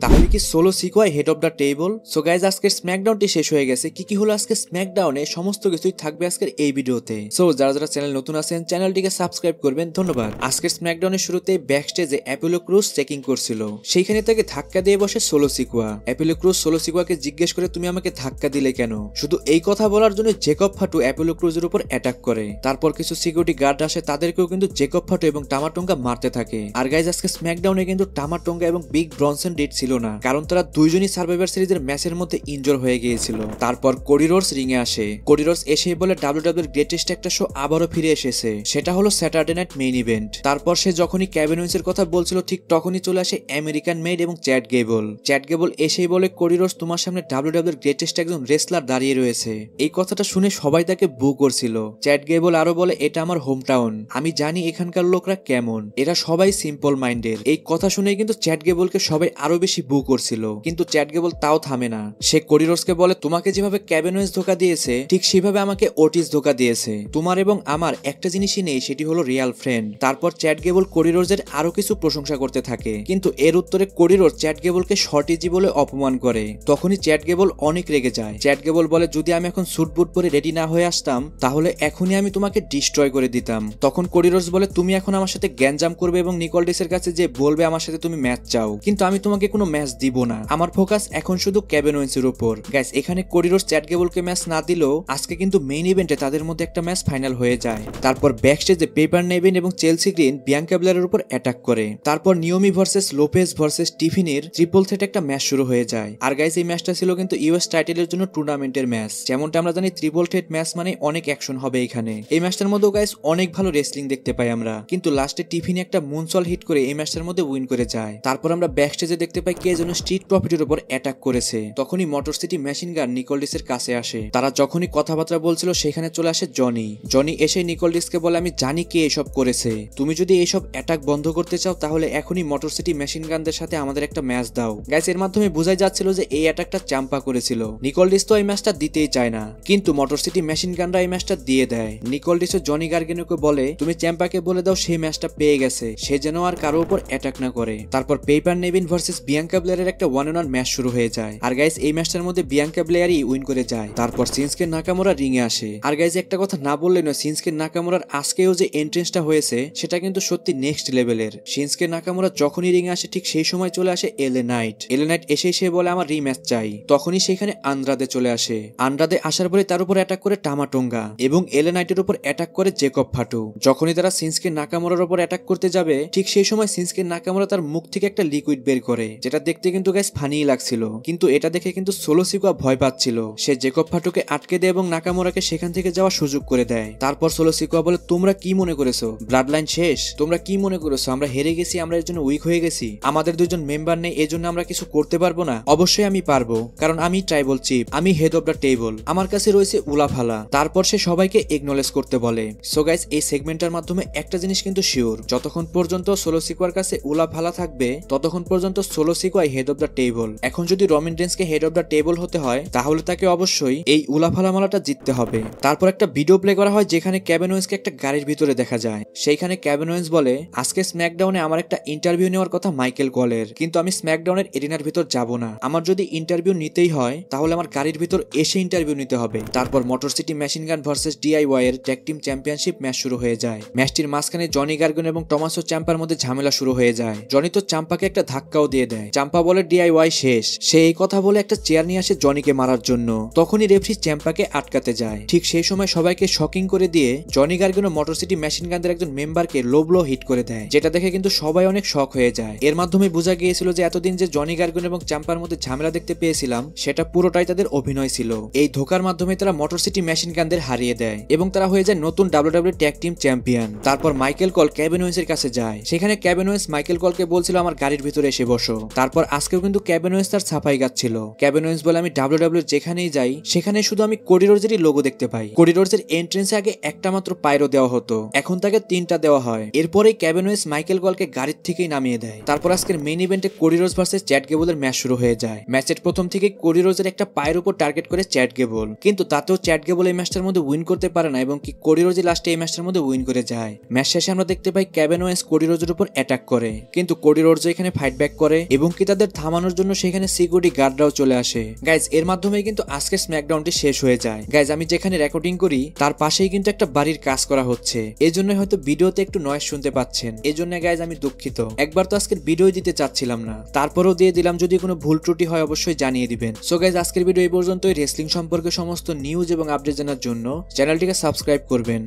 তাহলে কি সোলো সিকোয়াই head of the table? So guys আজকের স্ম্যাকডাউনটি শেষ হয়ে গেছে। কি কি হলো আজকে স্ম্যাকডাউনে সমস্ত কিছুই থাকবে আজকের এই ভিডিওতে। সো যারা যারা চ্যানেল নতুন আছেন চ্যানেলটিকে সাবস্ক্রাইব করবেন, ধন্যবাদ। আজকের স্ম্যাকডাউনের শুরুতে ব্যাকস্টেজে অ্যাপোলো ক্রুজ চেকিং করছিল, সেইখানে তাকে ধাক্কা দিয়ে বসে Solo Sikoa. Apollo Crews Solo সিকোয়াকে জিজ্ঞেস করে তুমি আমাকে ধাক্কা দিলে কেন? শুধু এই কথা বলার জন্য জেকব ফাটু অ্যাপোলো ক্রুজের উপর অ্যাটাক করে। তারপর কিছু সিকিউরিটি গার্ড আসে, তাদেরকেও কিন্তু জেকব ফাটু এবং টামাটোঙ্গা মারতে থাকে। আর গাইজ আজকে স্ম্যাকডাউনে কিন্তু টামাটোঙ্গা এবং বিগ ব্রনসন রিড ছিল না, কারণ তারা দুইজনই সার্ভাইভার সিরিজের ম্যাচের মধ্যে ইনজোর হয়ে গিয়েছিল। তারপর কোরিডোরস রিং এ আসে। কোরিডোরস এসে বলে ডাব্লিউডাব্লিউর গ্রেটেস্ট একটা শো আবারও ফিরে এসেছে, সেটা হলো স্যাটারডে নাইট মেইন ইভেন্ট। তারপর সে যখনই কেভিন ওয়েন্সের কথা বলছিল ঠিক তখনই চলে আসে আমেরিকান মেড এবং চ্যাট গেবল। চ্যাট গেবল এসেই বলে কোরিডোরস তোমার সামনে ডাব্লিউডাব্লিউর গ্রেটেস্ট একজন রেসলার দাঁড়িয়ে রয়েছে। এই কথাটা শুনে সবাই তাকে বু করছিল। চ্যাট গেবল আরো বলে এটা আমার হোম টাউন, আমি জানি এখানকার লোকরা কেমন, এরা সবাই সিম্পল মাইন্ডের। এই কথা শুনে কিন্তু চ্যাট গেবলকে সবাই আরো বেশি বু করছিল, কিন্তু চ্যাট গেবল তাও থামে না। সে কোরিডোরসকে বলে তোমাকে যেভাবে কেভিন ওয়েন্স ধোকা দিয়েছে ঠিক সেভাবে আমাকে ওটিস ধোকা দিয়েছে, তোমার এবং আমার একটা জিনিসই নেই, সেটি হলো রিয়াল ফ্রেন্ড। তারপর চ্যাট গেবল কোরিডোরসের আরো কিছু প্রশংসা করতে থাকে, কিন্তু এর উত্তরে কোরিডোর চ্যাট গেবলকে শর্টিজি বলে অপমান করে। তখনই চ্যাট গেবল অনেক রেগে যায়। চ্যাট গেবল বলে যদি আমি এখন স্যুট বুট পরে রেডি না হয়ে আসতাম তাহলে এখনই আমি তোমাকে ডিস্ট্রয় করে দিতাম। তখন কোরিডোরস বলে তুমি এখন আমার সাথে গ্যাঞ্জাম করবে এবং নিকোলডিসের কাছে যে বলবে আমার সাথে তুমি ম্যাচ চাও, কিন্তু আমি তোমাকে কোনো ম্যাচ দিব না, আমার ফোকাস এখন শুধু কেভিন ওয়েন্সের উপর। গাইস এখানে কোরিডোরস চ্যাট গেবলকে ম্যাচ না দিলেও আজকে কিন্তু মেইন ইভেন্টে তাদের মধ্যে একটা ম্যাচ ফাইনাল হয়ে যায়। তারপর ব্যাকস্টেজে পেপার নেভিন এবং চেলসি গ্রিন বিয়াঙ্কা ব্লেয়ারের উপর অ্যাটাক করে। তারপর নিওমি ভার্সেস লোপেজ ভার্সেস টিফিনির ট্রিপল থ্রেট একটা ম্যাচ শুরু হয়ে যায়। আর গাইস এই ম্যাচটা ছিল কিন্তু ইউএস টাইটেলের জন্য টুর্নামেন্টের ম্যাচ। যেমনটা আমরা জানি ট্রিপল থ্রেট ম্যাচ মানে অনেক অ্যাকশন হবে এখানে। এই ম্যাচটার মধ্যে গাইস অনেক ভালো রেসলিং দেখতে পাই আমরা, কিন্তু লাস্টে টিফিনি একটা মুনসল হিট করে এই ম্যাচটার মধ্যে উইন করে যায়। তারপর আমরা ব্যাকস্টেজে দেখতে পাই কে যেন স্ট্রিট প্রফিটের উপর অ্যাটাক করেছে। তখনই মোটর সিটি মেশিন গান নিকোলডিসের কাছে আসে। তারা যখনই কথাবার্তা বলছিল সেখানে চলে আসে জনি। জনি এসে নিকোলডিসকে বলে আমি জানি কে এসব করেছে, তুমি যদি এইসব অ্যাটাক বন্ধ করতে চাও তাহলে এখনই মোটর সিটি মেশিন গানদের সাথে আমাদের একটা ম্যাচ দাও। গাইস এর মাধ্যমে বোঝাই যাচ্ছিল যে এই অ্যাটাকটা চাম্পা করেছিল। নিকোলডিস তো এই ম্যাচটা দিতেই চায় না, কিন্তু মোটর সিটি মেশিন গানরা এই ম্যাচটা দিয়ে দেয়। নিকোলডিস ও জনি গার্গেনোকে বলে তুমি চ্যাম্পাকে বলে দাও সেই ম্যাচটা পেয়ে গেছে, সে যেন আর কারো উপর অ্যাটাক না করে। তারপর পেপার নেভিন ভার্সেস বিয়াঙ্কা ব্লেয়ারের একটা ওয়ান অন ওয়ান ম্যাচ শুরু হয়ে যায়। আর গাইস এই ম্যাচটার মধ্যে বিয়াঙ্কা ব্লেয়ারই উইন করে যায়। তারপর সিনস্কে নাকামোরা রিং এ আসে। আর গাইস একটা কথা না বললে নয়, সিনস্কে নাকামোরার আজকেও যে এন্ট্রেন্সটা হয়েছে সেটা কিন্তু সত্যি নেক্সট লেভেলের। সিনস্কে নাকামোরা যখনই রিং এ আসে ঠিক সেই সময় চলে আসে এলে নাইট। এলে নাইট এসে সে বলে আমার রিম্যাচ চাই। তখনই সেখানে আন্দ্রাদে চলে আসে। আন্দ্রাদে আসার পরে তার উপর অ্যাটাক করে টামাটোঙ্গা এবং এলে নাইটের উপর অ্যাটাক করে জেকব ফাটু। যখনই তারা সিনস্কে নাকামোরার উপর অ্যাটাক করতে যাবে ঠিক সেই সময় সিনস্কে নাকামোরা তার মুখ থেকে একটা লিকুইড বের করে, যেটা দেখতে কিন্তু গাইস ফানিই লাগছিল, কিন্তু এটা দেখে কিন্তু সোলো সিকোয়া ভয় পাচ্ছিল। সে জেকব ফাটুকে আটকে দেয় এবং নাকামোরাকে সেখান থেকে যাওয়ার সুযোগ করে দেয়। তারপর সোলো সিকোয়া বলে তোমরা কি মনে করেছো ব্লাড লাইন শেষ? তোমরা কি মনে করেছো আমরা হেরে গেছি, আমরা এর জন্য উইক হয়ে গেছি, আমাদের দুজন মেম্বার নেই এজন্য আমরা কিছু করতে পারবো না? অবশ্যই আমি পারবো, কারণ আমি ট্রাইবল চিফ, আমি হেড অফ দ্য টেবল, আমার কাছে রয়েছে উলাফালা। তারপর সে সবাইকে একনলেজ করতে বলে। সো গাইস এই সেগমেন্টের মাধ্যমে একটা জিনিস কিন্তু শিওর, যতক্ষণ পর্যন্ত সোলো সিকোয়ার কাছে উলাফালা থাকবে ততক্ষণ পর্যন্ত সোলো সিকোয়াই হেড অফ দ্য টেবল। এখন যদি রমিন রেন্সকে হেড অফ দ্য টেবল হতে হয় তাহলে তাকে অবশ্যই এই উলাফালা মালাটা জিততে হবে। তারপর একটা ভিডিও প্লে করা হয় যেখানে কেভিন ওয়েন্সকে একটা গাড়ির ভিতরে দেখা যায়। সেইখানে কেভিন ওয়েন্স বলে আজকে স্ম্যাকডাউনে আমার একটা ইন্টারভিউ নেওয়ার কথা মাইকেল কলের, কিন্তু আমি স্ম্যাকডাউনের এরিনার ভিতর যাব না, আমার যদি ইন্টারভিউ নিতেই হয় তাহলে আমার গাড়ির ভিতর এসে ইন্টারভিউ নিতে হবে। তারপর motor city machine gun versus DIY এর ট্যাগ টিম চ্যাম্পিয়নশিপ ম্যাচ শুরু হয়ে যায়। ম্যাচটির মাঝখানে জনি গার্গন এবং টমাসো চাম্পার মধ্যে ঝামেলা শুরু হয়ে যায়। জনি তো চাম্পাকে একটা ধাক্কাও দিয়ে দেয়। চাম্পা বলে ডিআইওয়াই শেষ। সে এই কথা বলে একটা চেয়ার নিয়ে আসে জনিকে মারার জন্য। তখনই রেফারি চাম্পাকে আটকাতে যায়। ঠিক সেই সময় সবাইকে শকিং করে দিয়ে জনি গার্গন ও মোটর সিটি মেশিন গানদের একজন মেম্বারকে লো ব্লো হিট করে দেয়, যেটা দেখে কিন্তু সবাই অনেক শক হয়ে যায়। এর মাধ্যমে বোঝা গিয়েছিল যে এতদিন যে জনি গার্গন এবং চাম্পার মধ্যে ঝামেলা দেখতে পেয়েছিলাম সেটা পুরোটাই তাদের অভিনয় ছিল। এই ধোকার মাধ্যমে তারা মোটর সিটি মেশিন গানদের হারিয়ে দেয় এবং তারা হয়ে যায় নতুন ডাব্লিউডাব্লিউ ট্যাগ টিম চ্যাম্পিয়ন। তারপর মাইকেল কল কেভিন ওয়েন্সের কাছে যায়। সেখানে কেভিন ওয়েন্স মাইকেল কলকে বলছিল আমার গাড়ির ভিতরে এসে বসো। তারপর আজকেও কিন্তু কেভিন ওয়েন্স তার ছাপাই গাচ্ছিল। কেভিন ওয়েন্স বলে আমি ডাব্লিউডাব্লিউ যেখানেই যাই সেখানে শুধু আমি কোরিডোরসেরই লোগো দেখতে পাই। কোরিডোরসের এন্ট্রেন্সে আগে একটা মাত্র পাইরো দেওয়া হতো, এখন তাকে 3টা দেওয়া হয়। এরপরেই কেভিন ওয়েন্স মাইকেল কলকে গাড়ির থেকেই নামিয়ে দেয়। তারপর আজকের মেইন ইভেন্টে কোরিডোরস ভার্সেস চ্যাট গেবলের ম্যাচ শুরু হয়ে যায়। ম্যাচের প্রথম থেকে কোরিডোরসের একটা পায়ের উপর টার্গেট করে চ্যাট গেবল, কিন্তু তাতেও চ্যাট গেবল এই ম্যাচটার মধ্যে উইন করতে পারে না এবং কি কোরিডোরস লাস্টে এই ম্যাচটার মধ্যে উইন করে যায়। ম্যাচ শেষে আমরা দেখতে পাই কেভিন ওয়েন্স কোরিডোরসের উপর অ্যাটাক করে, কিন্তু কোরিডোরস এখানে ফাইট ব্যাক করে এবং এবং কি তাদের থামানোর জন্য সেখানে সিকিউরিটি গার্ডরাও চলে আসে। গাইজ এর মাধ্যমে কিন্তু আজকের স্ম্যাকডাউনটি শেষ হয়ে যায়। গাইজ আমি যেখানে রেকর্ডিং করি তার পাশেই কিন্তু একটা বাড়ির কাজ করা হচ্ছে, এই জন্য হয়তো ভিডিওতে একটু নয়েজ শুনতে পাচ্ছেন, এই জন্য গাইজ আমি দুঃখিত। একবার তো আজকের ভিডিও দিতে চাচ্ছিলাম না, তারপরেও দিয়ে দিলাম। যদি কোনো ভুল ত্রুটি হয় অবশ্যই জানিয়ে দিবেন। সো গাইজ আজকের ভিডিও এই পর্যন্তই। রেসলিং সম্পর্কে সমস্ত নিউজ এবং আপডেট জানার জন্য চ্যানেলটিকে সাবস্ক্রাইব করবেন।